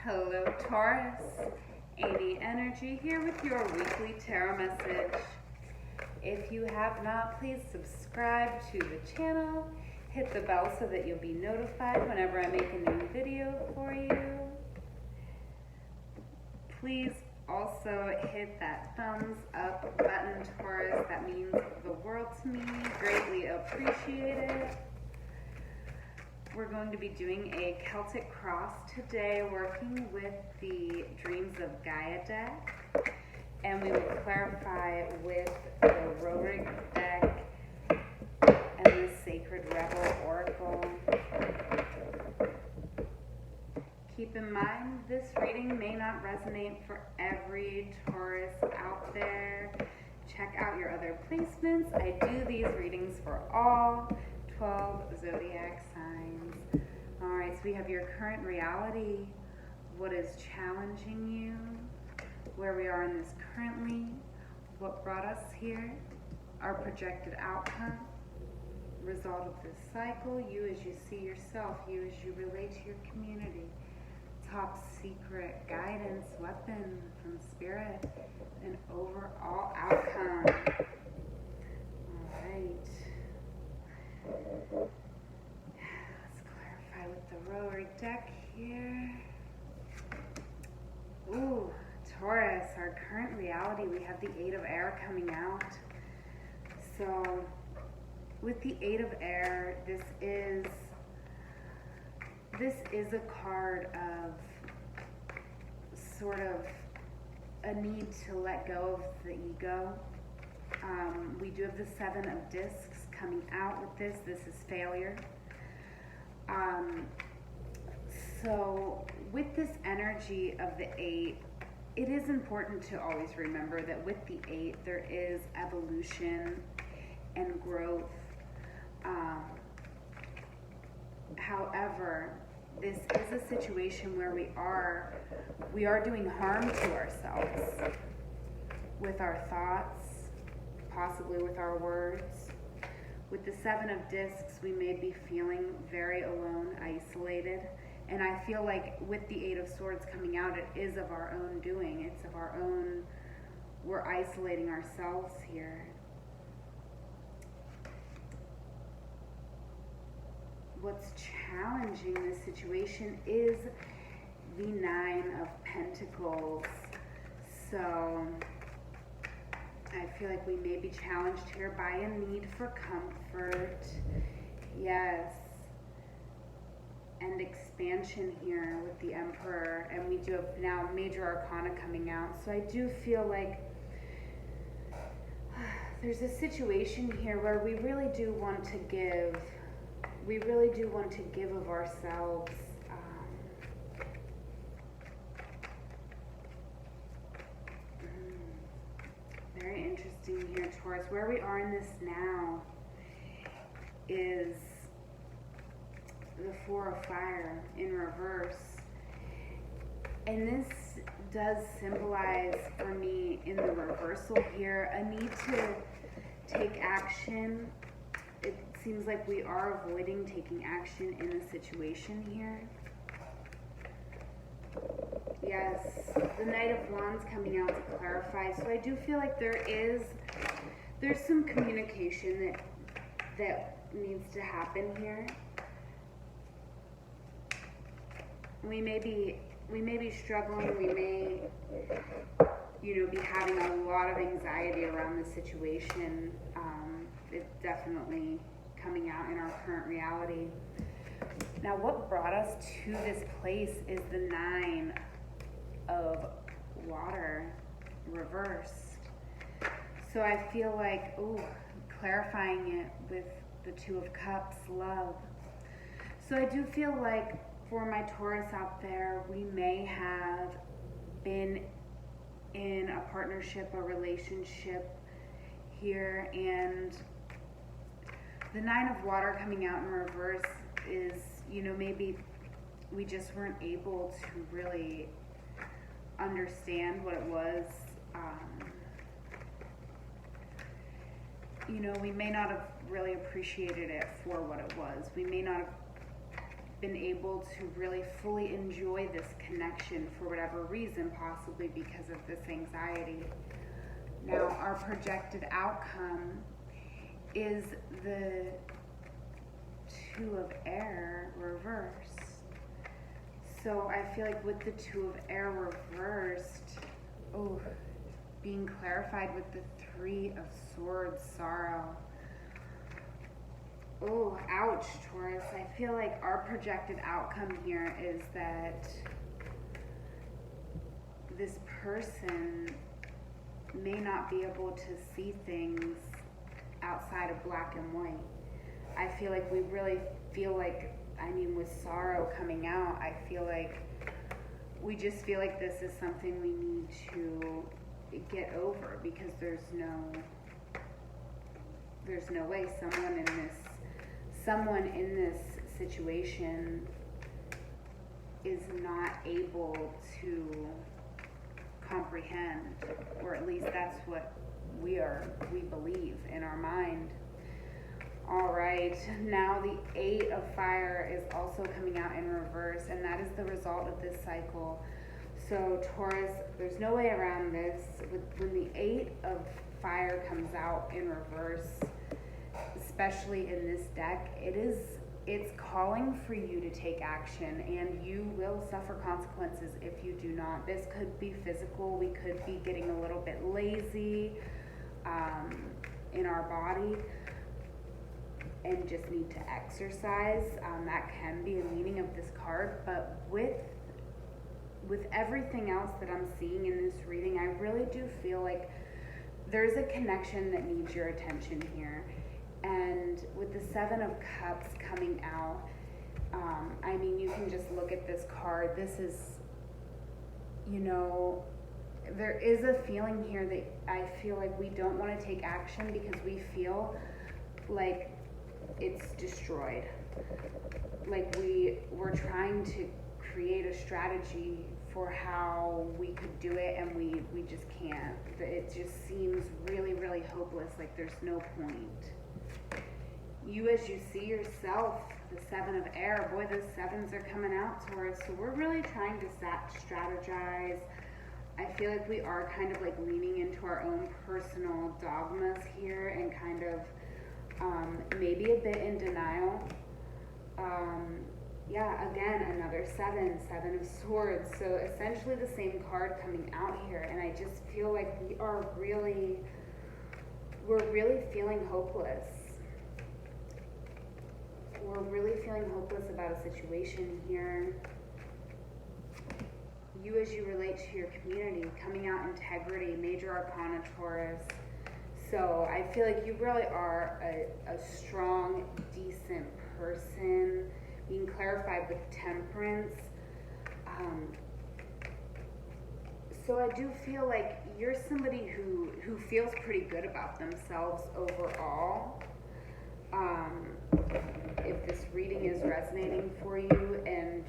Hello Taurus, amyenergy here with your weekly tarot message. If you have not, please subscribe to the channel, hit the bell so that you'll be notified whenever I make a new video for you. Please also hit that thumbs up button, Taurus. That means the world to me. Greatly appreciate it. We're going to be doing a Celtic cross today, working with the Dreams of Gaia deck, and we will clarify with the Rotary deck and the Sacred Rebel Oracle. Keep in mind, this reading may not resonate for every Taurus out there. Check out your other placements. I do these readings for all 12 zodiac signs. All right, so we have your current reality, what is challenging you, where we are in this currently, what brought us here, our projected outcome, result of this cycle, you as you see yourself, you as you relate to your community, top secret guidance, weapon from spirit, and overall outcome. All right. Let's clarify with the Rotary deck here. Ooh, Taurus, our current reality, we have the Eight of Air coming out. So, with the Eight of Air, this is a card of sort of a need to let go of the ego. We do have the Seven of Discs coming out with this. This is failure. So with this energy of the Eight, it is important to always remember that with the Eight, there is evolution and growth. However, this is a situation where we are doing harm to ourselves with our thoughts, possibly with our words. With the Seven of Discs, we may be feeling very alone, isolated. And I feel like with the Eight of Swords coming out, it is of our own doing. It's of our own, we're isolating ourselves here. What's challenging this situation is the Nine of Pentacles. So I feel like we may be challenged here by a need for comfort. Yes. And expansion here with the Emperor. And we do have now Major Arcana coming out. So I do feel like there's a situation here where we really do want to give. We really do want to give of ourselves. Very interesting here, Taurus. Where we are in this now is the Four of Fire in reverse. And this does symbolize for me in the reversal here a need to take action. It seems like we are avoiding taking action in the situation here. Yes, the Knight of Wands coming out to clarify. So I do feel like there's some communication that needs to happen here. We may be struggling. We may, be having a lot of anxiety around the situation. It's definitely coming out in our current reality. Now, what brought us to this place is the Nine of Water reversed. So I feel like, clarifying it with the Two of Cups, love. So I do feel like for my Taurus out there, we may have been in a partnership, a relationship here, and the Nine of Water coming out in reverse is, maybe we just weren't able to really understand what it was. We may not have really appreciated it for what it was. We may not have been able to really fully enjoy this connection for whatever reason, possibly because of this anxiety. Now, our projected outcome is the Two of Air reversed. So I feel like with the Two of Air reversed, being clarified with the Three of Swords, sorrow. Oh, ouch, Taurus. I feel like our projected outcome here is that this person may not be able to see things outside of black and white. I feel like we really feel like, with sorrow coming out, I feel like we just feel like this is something we need to get over, because there's no way someone in this situation is not able to comprehend, or at least that's what we believe in our mind. All right, now the Eight of Fire is also coming out in reverse, and that is the result of this cycle. So Taurus, there's no way around this. When the Eight of Fire comes out in reverse, especially in this deck, it's calling for you to take action, and you will suffer consequences if you do not. This could be physical. We could be getting a little bit lazy in our body and just need to exercise. That can be a meaning of this card, but with everything else that I'm seeing in this reading, I really do feel like there's a connection that needs your attention here. And with the Seven of Cups coming out, you can just look at this card. This is, there is a feeling here that I feel like we don't want to take action because we feel like it's destroyed. Like we're trying to create a strategy for how we could do it, and we just can't. It just seems really, really hopeless, like there's no point. You, as you see yourself, the Seven of Air, boy, those sevens are coming out, Taurus. So we're really trying to strategize. I feel like we are kind of like leaning into our own personal dogmas here and kind of maybe a bit in denial. Again, another Seven of Swords. So essentially the same card coming out here, and I just feel like we're really feeling hopeless. We're really feeling hopeless about a situation here. You, as you relate to your community, coming out integrity, major arcana, Taurus. So I feel like you really are a strong, decent person, being clarified with Temperance. So I do feel like you're somebody who feels pretty good about themselves overall. If this reading is resonating for you, and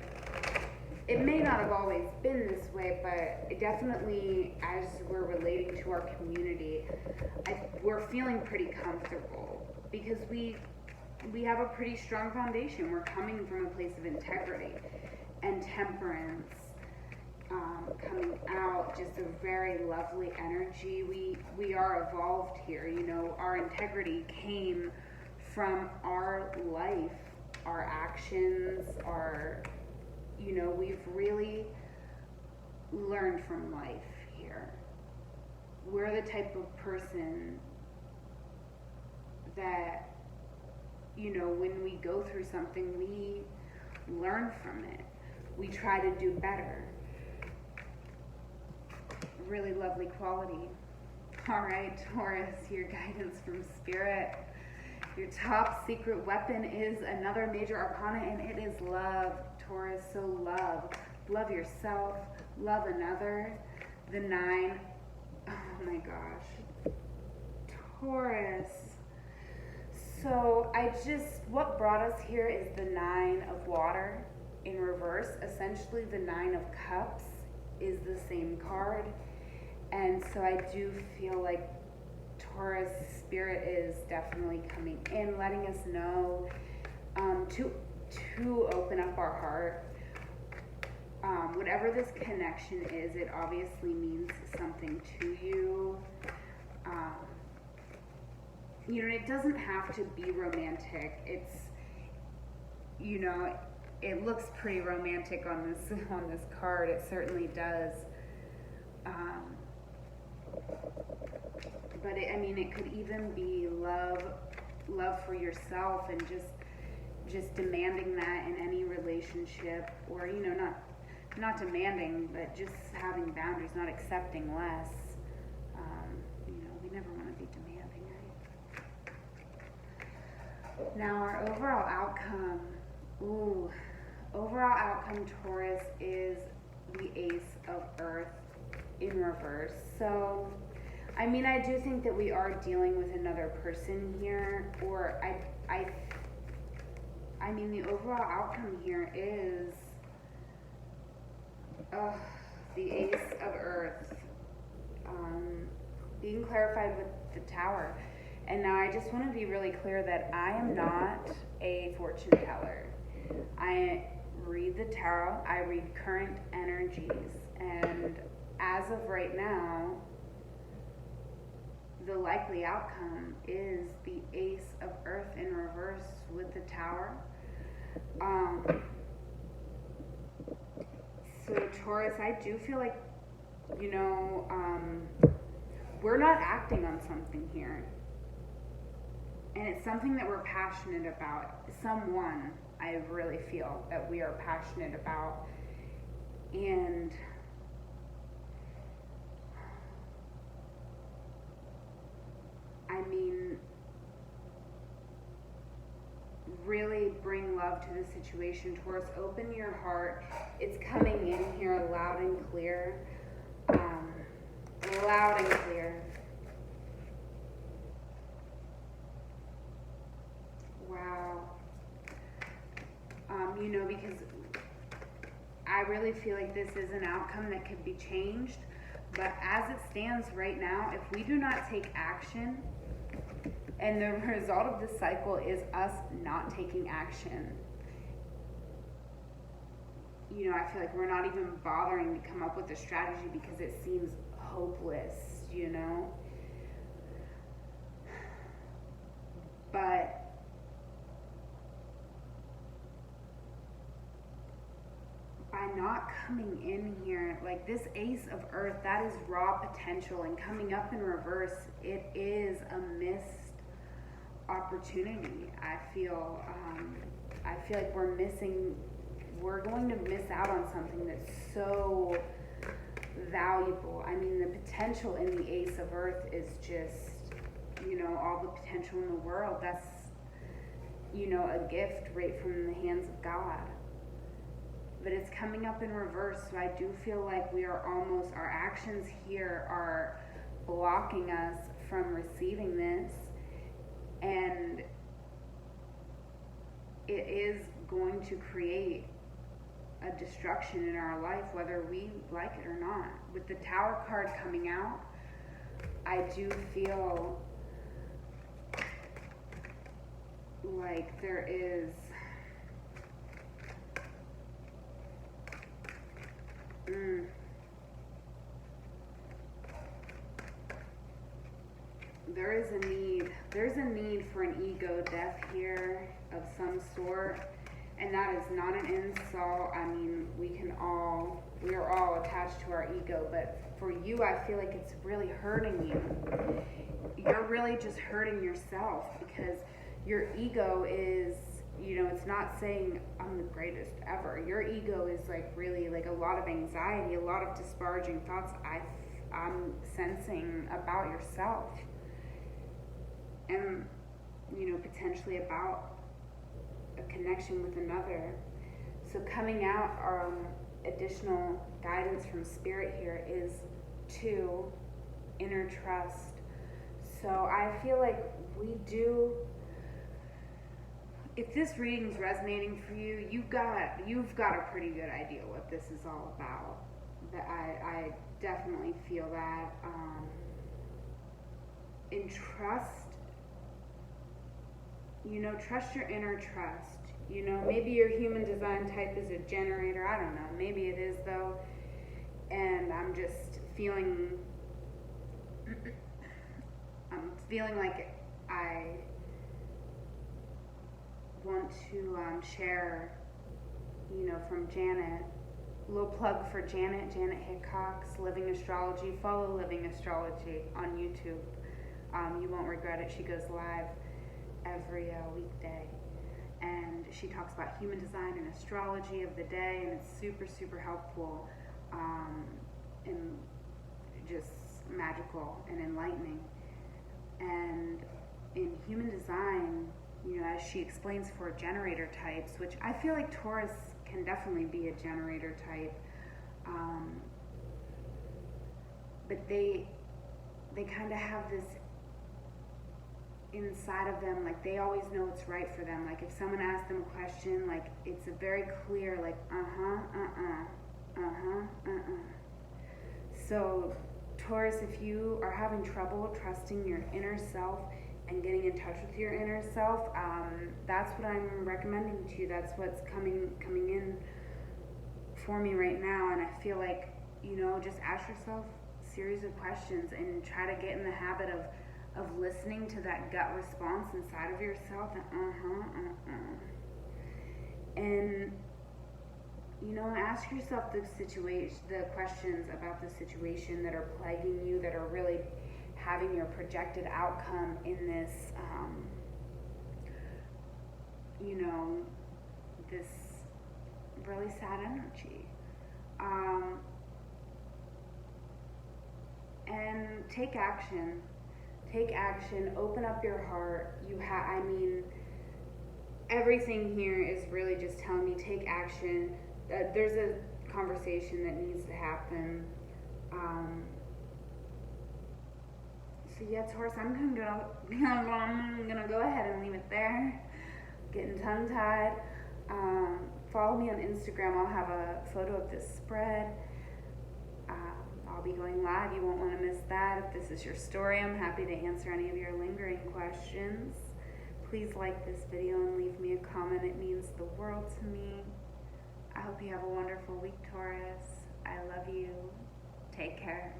it may not have always been this way, but it definitely, as we're relating to our community, we're feeling pretty comfortable because we have a pretty strong foundation. We're coming from a place of integrity and Temperance coming out, just a very lovely energy. We are evolved here. Our integrity came from our life, our actions, we've really learned from life here. We're the type of person that, when we go through something, we learn from it. We try to do better. Really lovely quality. All right, Taurus, your guidance from Spirit. Your top secret weapon is another major arcana, and it is love, Taurus. So love yourself, love another. The 9, oh my gosh, Taurus. So what brought us here is the 9 of water in reverse. Essentially the 9 of cups is the same card. And so I do feel like Taurus, Spirit is definitely coming in, letting us know to to open up our heart. Whatever this connection is, it obviously means something to you. It doesn't have to be romantic. It's, it looks pretty romantic on this card. It certainly does. But it could even be love for yourself, and just demanding that in any relationship, or not demanding, but just having boundaries, not accepting less. We never want to be demanding, right? Now our overall outcome, Taurus, is the Ace of Earth in reverse. So, I do think that we are dealing with another person here, or the overall outcome here is the Ace of Earth being clarified with the Tower. And now I just want to be really clear that I am not a fortune teller. I read the tarot, I read current energies, and as of right now, the likely outcome is the Ace of Earth in reverse with the Tower. So Taurus, I do feel like, we're not acting on something here. And it's something that we're passionate about. Someone, I really feel that we are passionate about. And really bring love to the situation. Taurus, open your heart. It's coming in here loud and clear. Loud and clear. Wow. Because I really feel like this is an outcome that could be changed. But as it stands right now, if we do not take action, and the result of this cycle is us not taking action, I feel like we're not even bothering to come up with a strategy because it seems hopeless, But by not coming in here, like this Ace of Earth, that is raw potential, and coming up in reverse, it is a missed opportunity. I feel like we're going to miss out on something that's so valuable. The potential in the Ace of Earth is just, all the potential in the world. That's, a gift right from the hands of God. But it's coming up in reverse, so I do feel like our actions here are blocking us from receiving this, and it is going to create a destruction in our life, whether we like it or not. With the Tower card coming out, I do feel like there is there's a need for an ego death here of some sort, and that is not an insult. We are all attached to our ego, but for you, I feel like it's really hurting you. You're really just hurting yourself, because your ego is, it's not saying I'm the greatest ever. Your ego is really a lot of anxiety, a lot of disparaging thoughts I'm sensing about yourself, and potentially about a connection with another. So coming out, additional guidance from Spirit here is 2, inner trust. So I feel like if this reading's resonating for you, you've got a pretty good idea what this is all about. That I definitely feel that. In trust, trust your inner trust. You know, maybe your human design type is a generator. I don't know. Maybe it is though. And I'm just feeling, I'm feeling like I want to share, you know, from Janet. Little plug for Janet Hickok's Living Astrology. Follow Living Astrology on YouTube. You won't regret it. She goes live every weekday. And she talks about human design and astrology of the day, and it's super, super helpful and just magical and enlightening. And in human design, you know, as she explains for generator types, which I feel like Taurus can definitely be a generator type, but they kind of have this inside of them, like they always know what's right for them. Like if someone asks them a question, like it's a very clear, like So Taurus, if you are having trouble trusting your inner self and getting in touch with your inner self, that's what I'm recommending to you. That's what's coming in for me right now. And I feel like, you know, just ask yourself a series of questions and try to get in the habit of listening to that gut response inside of yourself, and you know, ask yourself the questions about the situation that are plaguing you, that are really having your projected outcome in this, you know, this really sad energy, and take action. Take action, open up your heart. I mean, everything here is really just telling me take action. There's a conversation that needs to happen. So yeah, Taurus, I'm gonna go ahead and leave it there. Getting tongue-tied. Follow me on Instagram. I'll have a photo of this spread. I'll be going live. You won't want to miss that. If this is your story, I'm happy to answer any of your lingering questions. Please like this video and leave me a comment. It means the world to me. I hope you have a wonderful week, Taurus. I love you. Take care.